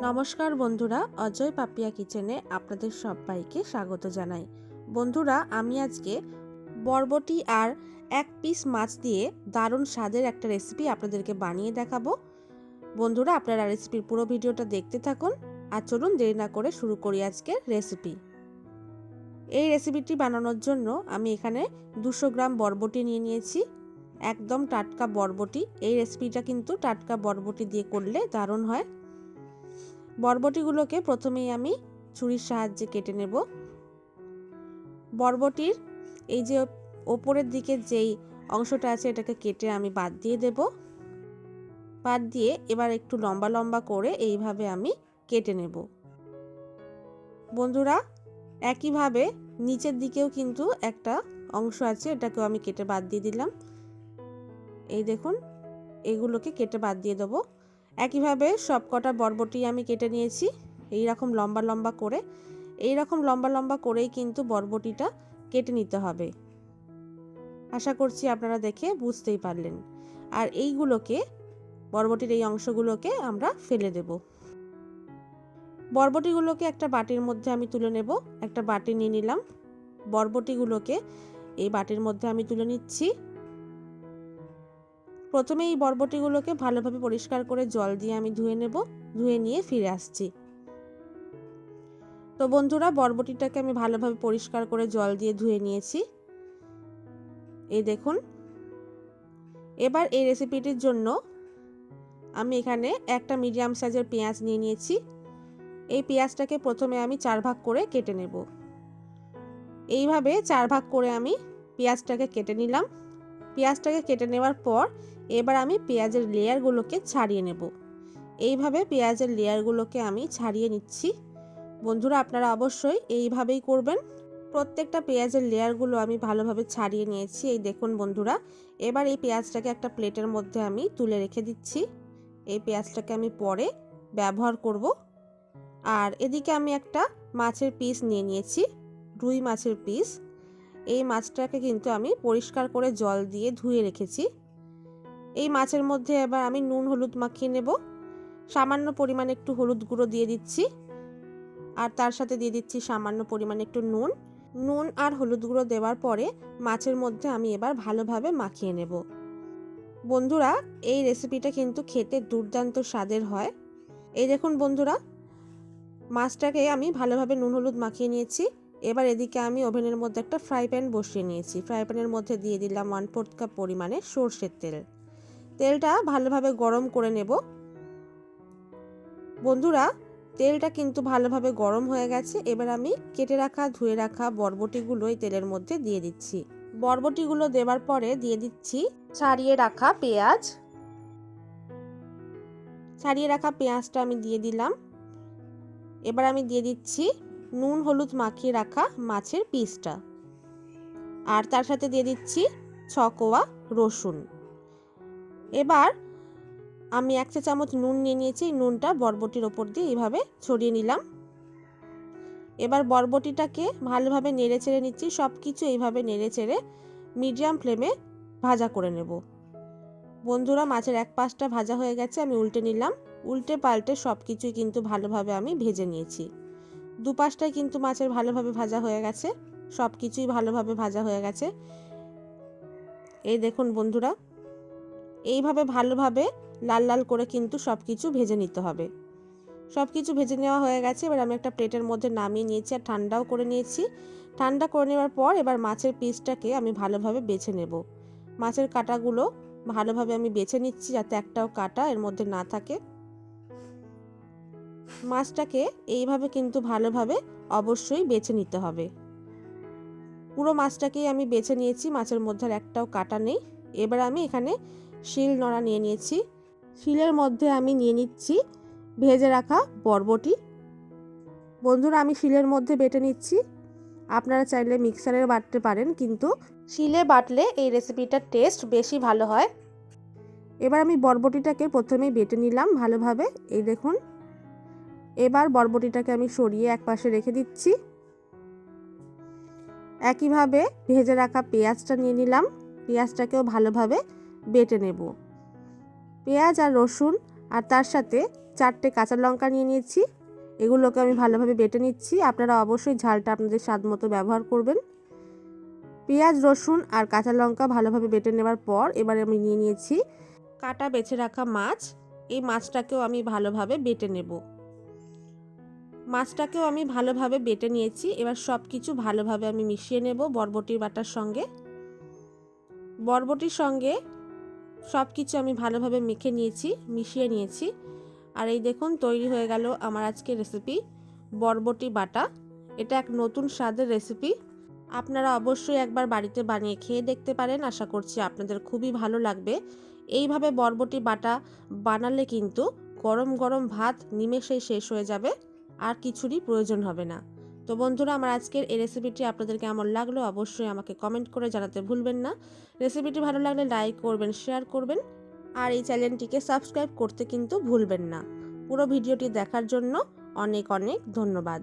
নমস্কার বন্ধুরা, অজয় পাপিয়া কিচেনে আপনাদের সবাইকে স্বাগত জানাই। বন্ধুরা, আমি আজকে বরবটি আর এক পিস মাছ দিয়ে দারুণ স্বাদের একটা রেসিপি আপনাদেরকে বানিয়ে দেখাবো। বন্ধুরা, আপনারা রেসিপির পুরো ভিডিওটা দেখতে থাকুন। আর চলুন দেরি না করে শুরু করি আজকের রেসিপি। এই রেসিপিটি বানানোর জন্য আমি এখানে 200 গ্রাম বরবটি নিয়ে নিয়েছি। একদম টাটকা বরবটি। এই রেসিপিটা কিন্তু টাটকা বরবটি দিয়ে করলে দারুণ হয়। বরবটিগুলোকে প্রথমেই আমি ছুরির সাহায্যে কেটে নেব। বরবটির এই যে ওপরের দিকে যেই অংশটা আছে এটাকে কেটে আমি বাদ দিয়ে দেব। বাদ দিয়ে এবার একটু লম্বা লম্বা করে এইভাবে আমি কেটে নেব। বন্ধুরা, একইভাবে নিচের দিকেও কিন্তু একটা অংশ আছে, এটাকেও আমি কেটে বাদ দিয়ে দিলাম। এই দেখুন, এগুলোকে কেটে বাদ দিয়ে দেবো। একইভাবে সব কটা বরবটি আমি কেটে নিয়েছি এইরকম লম্বা লম্বা করে। এইরকম লম্বা লম্বা করেই কিন্তু বরবটিটা কেটে নিতে হবে। আশা করছি আপনারা দেখে বুঝতেই পারলেন। আর এইগুলোকে, বরবটির এই অংশগুলোকে আমরা ফেলে দেব। বরবটিগুলোকে একটা বাটির মধ্যে আমি তুলে নেব। একটা বাটি নিয়ে নিলাম। বরবটিগুলোকে এই বাটির মধ্যে আমি তুলে নিচ্ছি। প্রথমে এই বরবটিগুলোকে ভালোভাবে পরিষ্কার করে জল দিয়ে আমি ধুয়ে নেব। ধুয়ে নিয়ে ফিরে আসছি। তো বন্ধুরা, বরবটিটাকে আমি ভালোভাবে পরিষ্কার করে জল দিয়ে ধুয়ে নিয়েছি। এই দেখুন, এবার এই রেসিপিটির জন্য আমি এখানে একটা মিডিয়াম সাইজের পেঁয়াজ নিয়ে নিয়েছি। এই পেঁয়াজটাকে প্রথমে আমি 4 ভাগ করে কেটে নেব। এইভাবে 4 ভাগ করে আমি পেঁয়াজটাকে কেটে নিলাম। পেঁয়াজটাকে কেটে নেওয়ার পর এবার আমি পেঁয়াজের লেয়ারগুলোকে ছাড়িয়ে নেব। এইভাবে পেঁয়াজের লেয়ারগুলোকে আমি ছাড়িয়ে নিচ্ছি। বন্ধুরা, আপনারা অবশ্যই এইভাবেই করবেন। প্রত্যেকটা পেঁয়াজের লেয়ারগুলো আমি ভালোভাবে ছাড়িয়ে নিয়েছি। এই দেখুন বন্ধুরা, এবার এই পেঁয়াজটাকে একটা প্লেটের মধ্যে আমি তুলে রেখে দিচ্ছি। এই পেঁয়াজটাকে আমি পরে ব্যবহার করব। আর এদিকে আমি একটা মাছের পিস নিয়ে নিয়েছি, রুই মাছের পিস। এই মাছটাকে কিন্তু আমি পরিষ্কার করে জল দিয়ে ধুয়ে রেখেছি। এই মাছের মধ্যে এবার আমি নুন হলুদ মাখিয়ে নেব। সামান্য পরিমাণে একটু হলুদ গুঁড়ো দিয়ে দিচ্ছি। আর তার সাথে দিয়ে দিচ্ছি সামান্য পরিমাণে একটু নুন। নুন আর হলুদ গুঁড়ো দেওয়ার পরে মাছের মধ্যে আমি এবার ভালোভাবে মাখিয়ে নেব। বন্ধুরা, এই রেসিপিটা কিন্তু খেতে দুর্দান্ত স্বাদের হয়। এই দেখুন বন্ধুরা, মাছটাকে আমি ভালোভাবে নুন হলুদ মাখিয়ে নিয়েছি। এবার এদিকে আমি ওভেনের মধ্যে একটা ফ্রাই প্যান বসিয়ে নিয়েছি। ফ্রাই প্যানের মধ্যে দিয়ে দিলাম 1/4 কাপ পরিমাণে সর্ষের তেল। তেলটা ভালোভাবে গরম করে নেব। বন্ধুরা, তেলটা কিন্তু ভালোভাবে গরম হয়ে গেছে। এবার আমি কেটে রাখা ধুয়ে রাখা বরবটিগুলো এই তেলের মধ্যে দিয়ে দিচ্ছি। বরবটিগুলো দেওয়ার পরে দিয়ে দিচ্ছি ছাড়িয়ে রাখা পেঁয়াজ। ছাড়িয়ে রাখা পেঁয়াজটা আমি দিয়ে দিলাম। এবার আমি দিয়ে দিচ্ছি নুন হলুদ মাখিয়ে রাখা মাছের পিসটা। আর তার সাথে দিয়ে দিচ্ছি 6 কোয়া রসুন। এবার আমি 1 চা চামচ নুন নিয়ে নিয়েছি। নুনটা বরবটির ওপর দিয়ে এইভাবে ছড়িয়ে নিলাম। এবার বরবটিটাকে ভালোভাবে নেড়ে চেড়ে নিচ্ছি। সব কিছু এইভাবে নেড়ে চেড়ে মিডিয়াম ফ্লেমে ভাজা করে নেব। বন্ধুরা, মাছের এক পাশটা ভাজা হয়ে গেছে, আমি উল্টে নিলাম। উল্টে পাল্টে সব কিছুই কিন্তু ভালোভাবে আমি ভেজে নিয়েছি। দুপাশটাই কিন্তু মাছের ভালোভাবে ভাজা হয়ে গেছে। সব কিছুই ভালোভাবে ভাজা হয়ে গেছে। এই দেখুন বন্ধুরা, এইভাবে ভালোভাবে লাল লাল করে কিন্তু সব কিছু ভেজে নিতে হবে। সব কিছু ভেজে নেওয়া হয়ে গেছে। এবার আমি একটা প্লেটের মধ্যে নামিয়ে নিয়েছি আর ঠান্ডাও করে নিয়েছি। ঠান্ডা করে নেওয়ার পর এবার মাছের পিসটাকে আমি ভালোভাবে বেছে নেব। মাছের কাঁটাগুলো ভালোভাবে আমি বেছে নিচ্ছি যাতে একটাও কাঁটা এর মধ্যে না থাকে। মাছটাকে এইভাবে কিন্তু ভালোভাবে অবশ্যই বেছে নিতে হবে। পুরো মাছটাকেই আমি বেছে নিয়েছি, মাছের মধ্যে আর একটাও কাঁটা নেই। এবার আমি এখানে শিল নোড়া নিয়ে নিয়েছি। শিলের মধ্যে আমি নিয়ে নিচ্ছি ভেজে রাখা বরবটি। বন্ধুরা, আমি শিলের মধ্যে বেটে নিচ্ছি। আপনারা চাইলে মিক্সারে বাটতে পারেন, কিন্তু শিলে বাটলে এই রেসিপিটার টেস্ট বেশি ভালো হয়। এবার আমি বরবটিটাকে প্রথমেই বেটে নিলাম ভালোভাবে। এই দেখুন, এবার বরবটিটাকে আমি সরিয়ে এক পাশে রেখে দিচ্ছি। একইভাবে ভেজে রাখা পেঁয়াজটা নিয়ে নিলাম। পেঁয়াজটাকেও ভালোভাবে বেটে নেব। পেঁয়াজ আর রসুন আর তার সাথে 4টে কাঁচা লঙ্কা নিয়ে নিয়েছি, এগুলোকে আমি ভালোভাবে বেটে নিচ্ছি। আপনারা অবশ্যই ঝালটা আপনাদের স্বাদ মতো ব্যবহার করবেন। পেঁয়াজ, রসুন আর কাঁচা লঙ্কা ভালোভাবে বেটে নেওয়ার পর এবারে আমি নিয়ে নিয়েছি কাটা বেছে রাখা মাছ। এই মাছটাকেও আমি ভালোভাবে বেটে নেব। মাছটাকেও আমি ভালোভাবে বেটে নিয়েছি। এবার সব কিছু ভালোভাবে আমি মিশিয়ে নেব বরবটির বাটার সঙ্গে। বরবটির সঙ্গে সব কিছু আমি ভালোভাবে মিশিয়ে নিয়েছি। আর এই দেখুন তৈরি হয়ে গেল আমার আজকের রেসিপি বরবটি বাটা। এটা এক নতুন স্বাদের রেসিপি। আপনারা অবশ্যই একবার বাড়িতে বানিয়ে খেয়ে দেখতে পারেন। আশা করছি আপনাদের খুবই ভালো লাগবে। এইভাবে বরবটি বাটা বানালে কিন্তু গরম গরম ভাত নিমেষেই শেষ হয়ে যাবে, আর কিছুরই প্রয়োজন হবে না। তো বন্ধুরা, আমার আজকের এই রেসিপিটি আপনাদের কেমন লাগলো অবশ্যই আমাকে কমেন্ট করে জানাতে ভুলবেন না। রেসিপিটি ভালো লাগলে লাইক করবেন, শেয়ার করবেন, আর এই চ্যানেলটিকে সাবস্ক্রাইব করতে কিন্তু ভুলবেন না। পুরো ভিডিওটি দেখার জন্য অনেক অনেক ধন্যবাদ।